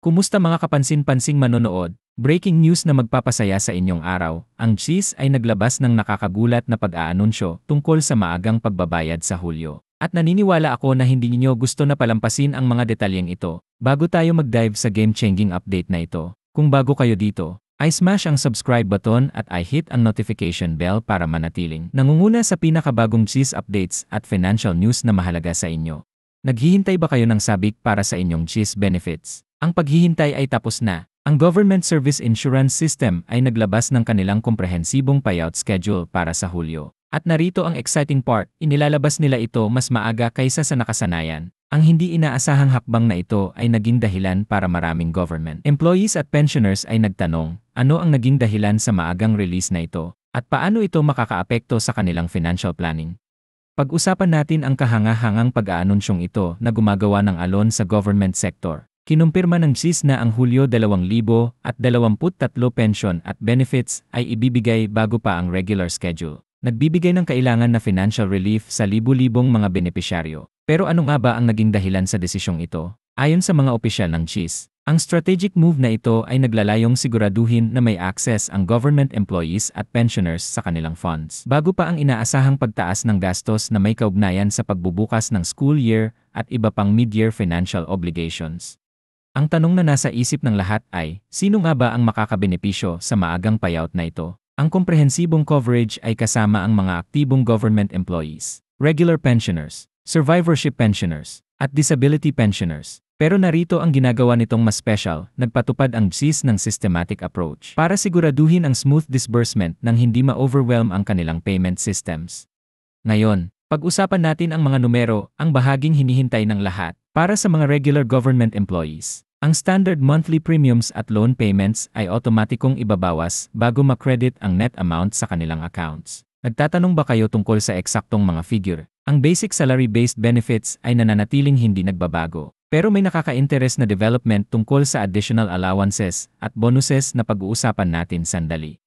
Kumusta mga kapansin-pansing manonood? Breaking news na magpapasaya sa inyong araw, ang GCIS ay naglabas ng nakakagulat na pag-aanunsyo tungkol sa maagang pagbabayad sa Hulyo. At naniniwala ako na hindi niyo gusto na palampasin ang mga detalyeng ito, bago tayo mag-dive sa game-changing update na ito. Kung bago kayo dito, ay smash ang subscribe button at hit ang notification bell para manatiling nangunguna sa pinakabagong GCIS updates at financial news na mahalaga sa inyo. Naghihintay ba kayo ng sabik para sa inyong GCIS benefits? Ang paghihintay ay tapos na. Ang Government Service Insurance System ay naglabas ng kanilang komprehensibong payout schedule para sa Hulyo. At narito ang exciting part, inilalabas nila ito mas maaga kaysa sa nakasanayan. Ang hindi inaasahang hakbang na ito ay naging dahilan para maraming government employees at pensioners ay nagtanong, ano ang naging dahilan sa maagang release na ito, at paano ito makakaapekto sa kanilang financial planning. Pag-usapan natin ang kahanga-hangang pag-aanunsyong ito na gumagawa ng alon sa government sector. Kinumpirma ng GCIS na ang Hulyo 2023 pension at benefits ay ibibigay bago pa ang regular schedule. Nagbibigay ng kailangan na financial relief sa libu-libong mga benepisyaryo. Pero ano nga ba ang naging dahilan sa desisyong ito? Ayon sa mga opisyal ng GCIS, ang strategic move na ito ay naglalayong siguraduhin na may access ang government employees at pensioners sa kanilang funds. Bago pa ang inaasahang pagtaas ng gastos na may kaugnayan sa pagbubukas ng school year at iba pang mid-year financial obligations. Ang tanong na nasa isip ng lahat ay, sino nga ba ang makakabenepisyo sa maagang payout na ito? Ang komprehensibong coverage ay kasama ang mga aktibong government employees, regular pensioners, survivorship pensioners, at disability pensioners. Pero narito ang ginagawa nitong mas special, nagpatupad ang GCIS ng systematic approach para siguraduhin ang smooth disbursement nang hindi ma-overwhelm ang kanilang payment systems. Ngayon, pag-usapan natin ang mga numero, ang bahaging hinihintay ng lahat. Para sa mga regular government employees, ang standard monthly premiums at loan payments ay otomatikong ibabawas bago ma-credit ang net amount sa kanilang accounts. Nagtatanong ba kayo tungkol sa eksaktong mga figure? Ang basic salary-based benefits ay nananatiling hindi nagbabago. Pero may nakaka-interest na development tungkol sa additional allowances at bonuses na pag-uusapan natin sandali.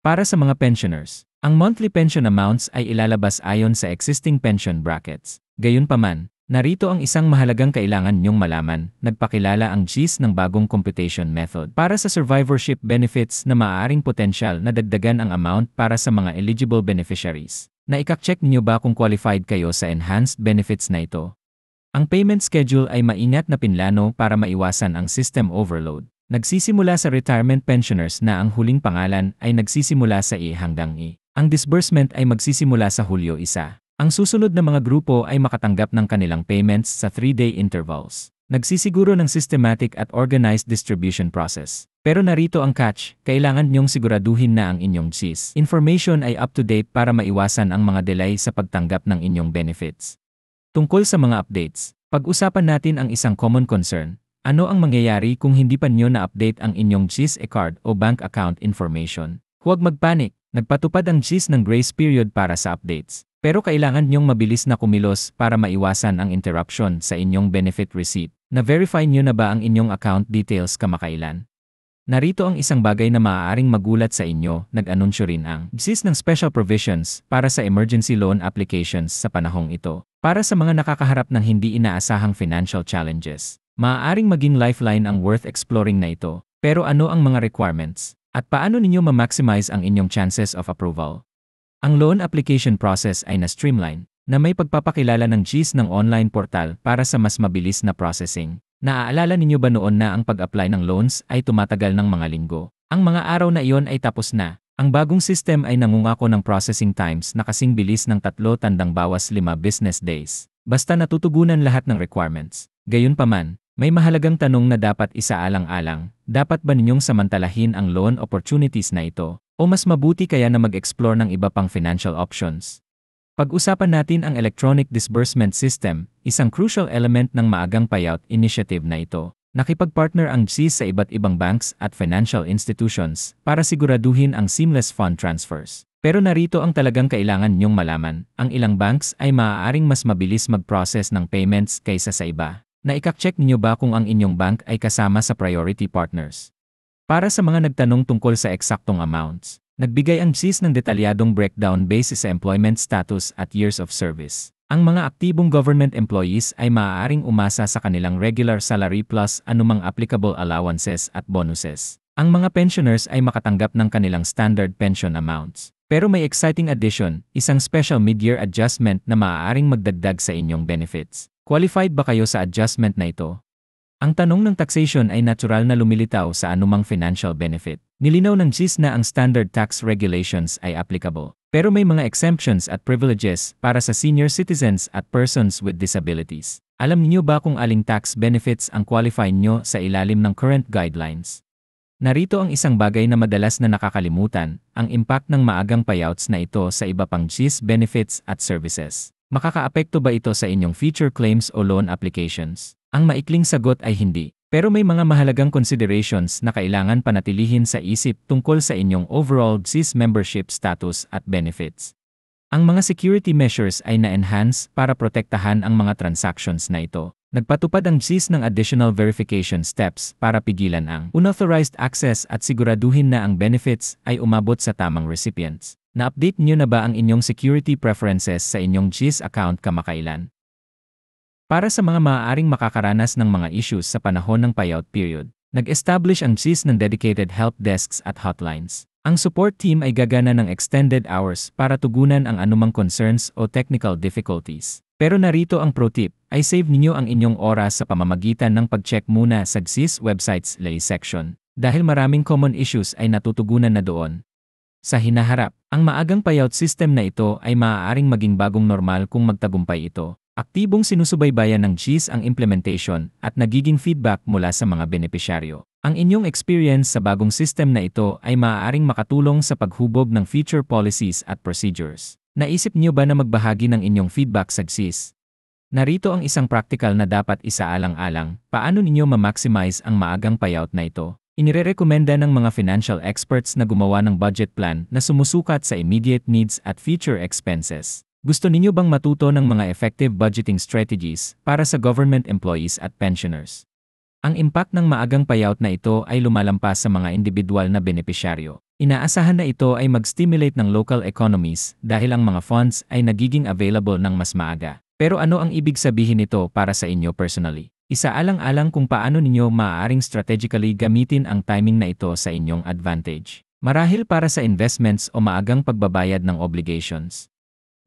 Para sa mga pensioners, ang monthly pension amounts ay ilalabas ayon sa existing pension brackets. Gayunpaman, narito ang isang mahalagang kailangan niyong malaman, nagpakilala ang GCIS ng bagong computation method para sa survivorship benefits na maaaring potensyal na dagdagan ang amount para sa mga eligible beneficiaries. Naika-check niyo ba kung qualified kayo sa enhanced benefits na ito? Ang payment schedule ay maingat na pinlano para maiwasan ang system overload. Nagsisimula sa retirement pensioners na ang huling pangalan ay nagsisimula sa I hanggang I. Ang disbursement ay magsisimula sa Hulyo 1. Ang susunod na mga grupo ay makatanggap ng kanilang payments sa 3-day intervals. Nagsisiguro ng systematic at organized distribution process. Pero narito ang catch, kailangan niyong siguraduhin na ang inyong GCIS information ay up-to-date para maiwasan ang mga delay sa pagtanggap ng inyong benefits. Tungkol sa mga updates, pag-usapan natin ang isang common concern. Ano ang mangyayari kung hindi pa niyo na-update ang inyong GCIS e-card o bank account information? Huwag magpanik, nagpatupad ang GCIS ng grace period para sa updates. Pero kailangan niyong mabilis na kumilos para maiwasan ang interruption sa inyong benefit receipt. Na-verify niyo na ba ang inyong account details kamakailan? Narito ang isang bagay na maaaring magulat sa inyo, nag-anunsyo rin ang GCIS ng special provisions para sa emergency loan applications sa panahong ito. Para sa mga nakakaharap ng hindi inaasahang financial challenges, maaaring maging lifeline ang worth exploring na ito. Pero ano ang mga requirements? At paano ninyo ma-maximize ang inyong chances of approval? Ang loan application process ay na-streamline, na may pagpapakilala ng GCIS ng online portal para sa mas mabilis na processing. Naaalala ninyo ba noon na ang pag-apply ng loans ay tumatagal ng mga linggo? Ang mga araw na iyon ay tapos na. Ang bagong system ay nangungako ng processing times na kasing bilis ng 3 tandang bawas 5 business days. Basta natutugunan lahat ng requirements. Gayunpaman, may mahalagang tanong na dapat isaalang-alang. Dapat ba ninyong samantalahin ang loan opportunities na ito? O mas mabuti kaya na mag-explore ng iba pang financial options? Pag-usapan natin ang Electronic Disbursement System, isang crucial element ng maagang payout initiative na ito. Nakipag-partner ang GCIS sa iba't ibang banks at financial institutions para siguraduhin ang seamless fund transfers. Pero narito ang talagang kailangan niyong malaman, ang ilang banks ay maaaring mas mabilis mag-process ng payments kaysa sa iba. Naika-check niyo ba kung ang inyong bank ay kasama sa priority partners? Para sa mga nagtanong tungkol sa eksaktong amounts, Nagbigay ang GCIS ng detalyadong breakdown base sa employment status at years of service. Ang mga aktibong government employees ay maaaring umasa sa kanilang regular salary plus anumang applicable allowances at bonuses. Ang mga pensioners ay makatanggap ng kanilang standard pension amounts. Pero may exciting addition, isang special mid-year adjustment na maaaring magdagdag sa inyong benefits. Qualified ba kayo sa adjustment na ito? Ang tanong ng taxation ay natural na lumilitaw sa anumang financial benefit. Nilinaw ng GCIS na ang standard tax regulations ay applicable. Pero may mga exemptions at privileges para sa senior citizens at persons with disabilities. Alam niyo ba kung aling tax benefits ang qualify nyo sa ilalim ng current guidelines? Narito ang isang bagay na madalas na nakakalimutan, ang impact ng maagang payouts na ito sa iba pang GCIS benefits at services. Makakaapekto ba ito sa inyong future claims o loan applications? Ang maikling sagot ay hindi. Pero may mga mahalagang considerations na kailangan panatilihin sa isip tungkol sa inyong overall GCIS membership status at benefits. Ang mga security measures ay na-enhance para protektahan ang mga transactions na ito. Nagpatupad ang GCIS ng additional verification steps para pigilan ang unauthorized access at siguraduhin na ang benefits ay umabot sa tamang recipients. Na-update niyo na ba ang inyong security preferences sa inyong GCIS account kamakailan? Para sa mga maaaring makakaranas ng mga issues sa panahon ng payout period, nag-establish ang GCIS ng dedicated help desks at hotlines. Ang support team ay gagana ng extended hours para tugunan ang anumang concerns o technical difficulties. Pero narito ang pro tip, ay save ninyo ang inyong oras sa pamamagitan ng pag-check muna sa GCIS website's lay section, dahil maraming common issues ay natutugunan na doon. Sa hinaharap, ang maagang payout system na ito ay maaaring maging bagong normal kung magtagumpay ito. Aktibong sinusubaybayan ng GCIS ang implementation at nagiging feedback mula sa mga benepisyaryo. Ang inyong experience sa bagong system na ito ay maaaring makatulong sa paghubog ng future policies at procedures. Naisip niyo ba na magbahagi ng inyong feedback sa GCIS? Narito ang isang practical na dapat isaalang-alang, paano ninyo ma-maximize ang maagang payout na ito? Inirerekomenda ng mga financial experts na gumawa ng budget plan na sumusukat sa immediate needs at future expenses. Gusto ninyo bang matuto ng mga effective budgeting strategies para sa government employees at pensioners? Ang impact ng maagang payout na ito ay lumalampas sa mga individual na benepisyaryo. Inaasahan na ito ay mag-stimulate ng local economies dahil ang mga funds ay nagiging available ng mas maaga. Pero ano ang ibig sabihin nito para sa inyo personally? Isaalang-alang kung paano ninyo maaaring strategically gamitin ang timing na ito sa inyong advantage. Marahil para sa investments o maagang pagbabayad ng obligations.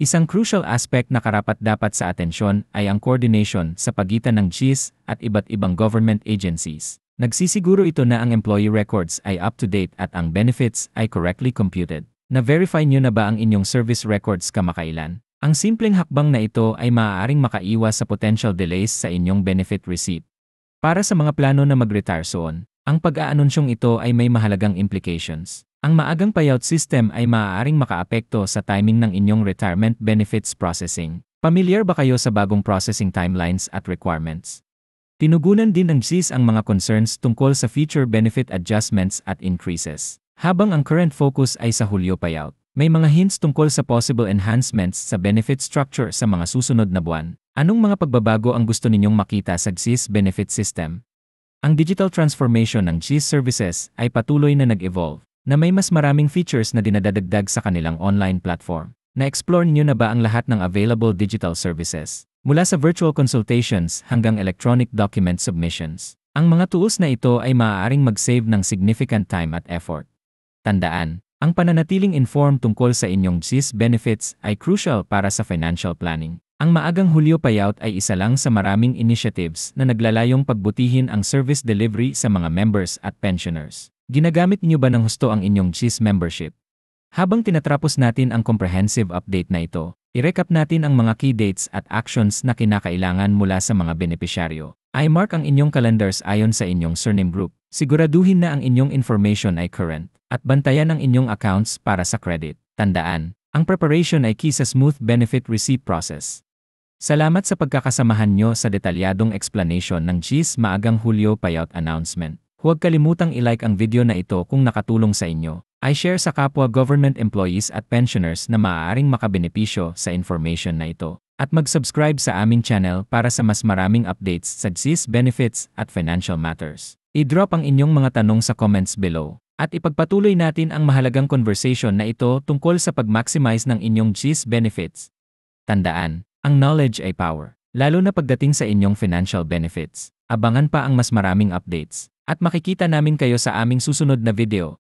Isang crucial aspect na karapat-dapat sa atensyon ay ang coordination sa pagitan ng GCIS at iba't ibang government agencies. Nagsisiguro ito na ang employee records ay up-to-date at ang benefits ay correctly computed. Na-verify nyo na ba ang inyong service records kamakailan? Ang simpleng hakbang na ito ay maaaring makaiwas sa potential delays sa inyong benefit receipt. Para sa mga plano na mag-retire soon, ang pag-aanunsyong ito ay may mahalagang implications. Ang maagang payout system ay maaaring makaapekto sa timing ng inyong retirement benefits processing. Pamilyar ba kayo sa bagong processing timelines at requirements? Tinugunan din ng GCIS ang mga concerns tungkol sa future benefit adjustments at increases. Habang ang current focus ay sa Hulyo payout, may mga hints tungkol sa possible enhancements sa benefit structure sa mga susunod na buwan. Anong mga pagbabago ang gusto ninyong makita sa GCIS benefit system? Ang digital transformation ng GCIS services ay patuloy na nag-evolve, na may mas maraming features na dinadagdag sa kanilang online platform. Na-explore niyo na ba ang lahat ng available digital services? Mula sa virtual consultations hanggang electronic document submissions. Ang mga tools na ito ay maaaring mag-save ng significant time at effort. Tandaan, ang pananatiling informed tungkol sa inyong GCIS benefits ay crucial para sa financial planning. Ang maagang Hulyo payout ay isa lang sa maraming initiatives na naglalayong pagbutihin ang service delivery sa mga members at pensioners. Ginagamit niyo ba ng husto ang inyong GCIS membership? Habang tinatapos natin ang comprehensive update na ito, i-recap natin ang mga key dates at actions na kinakailangan mula sa mga benepisyaryo. I-mark ang inyong calendars ayon sa inyong surname group. Siguraduhin na ang inyong information ay current, at bantayan ang inyong accounts para sa credit. Tandaan, ang preparation ay key sa smooth benefit receipt process. Salamat sa pagkakasamahan nyo sa detalyadong explanation ng GCIS maagang Hulyo payout announcement. Huwag kalimutang i-like ang video na ito kung nakatulong sa inyo. I-share sa kapwa government employees at pensioners na maaaring makabenepisyo sa information na ito. At mag-subscribe sa aming channel para sa mas maraming updates sa GCIS benefits at financial matters. I-drop ang inyong mga tanong sa comments below. At ipagpatuloy natin ang mahalagang conversation na ito tungkol sa pag-maximize ng inyong GIS benefits. Tandaan, ang knowledge ay power. Lalo na pagdating sa inyong financial benefits. Abangan pa ang mas maraming updates. At makikita namin kayo sa aming susunod na video.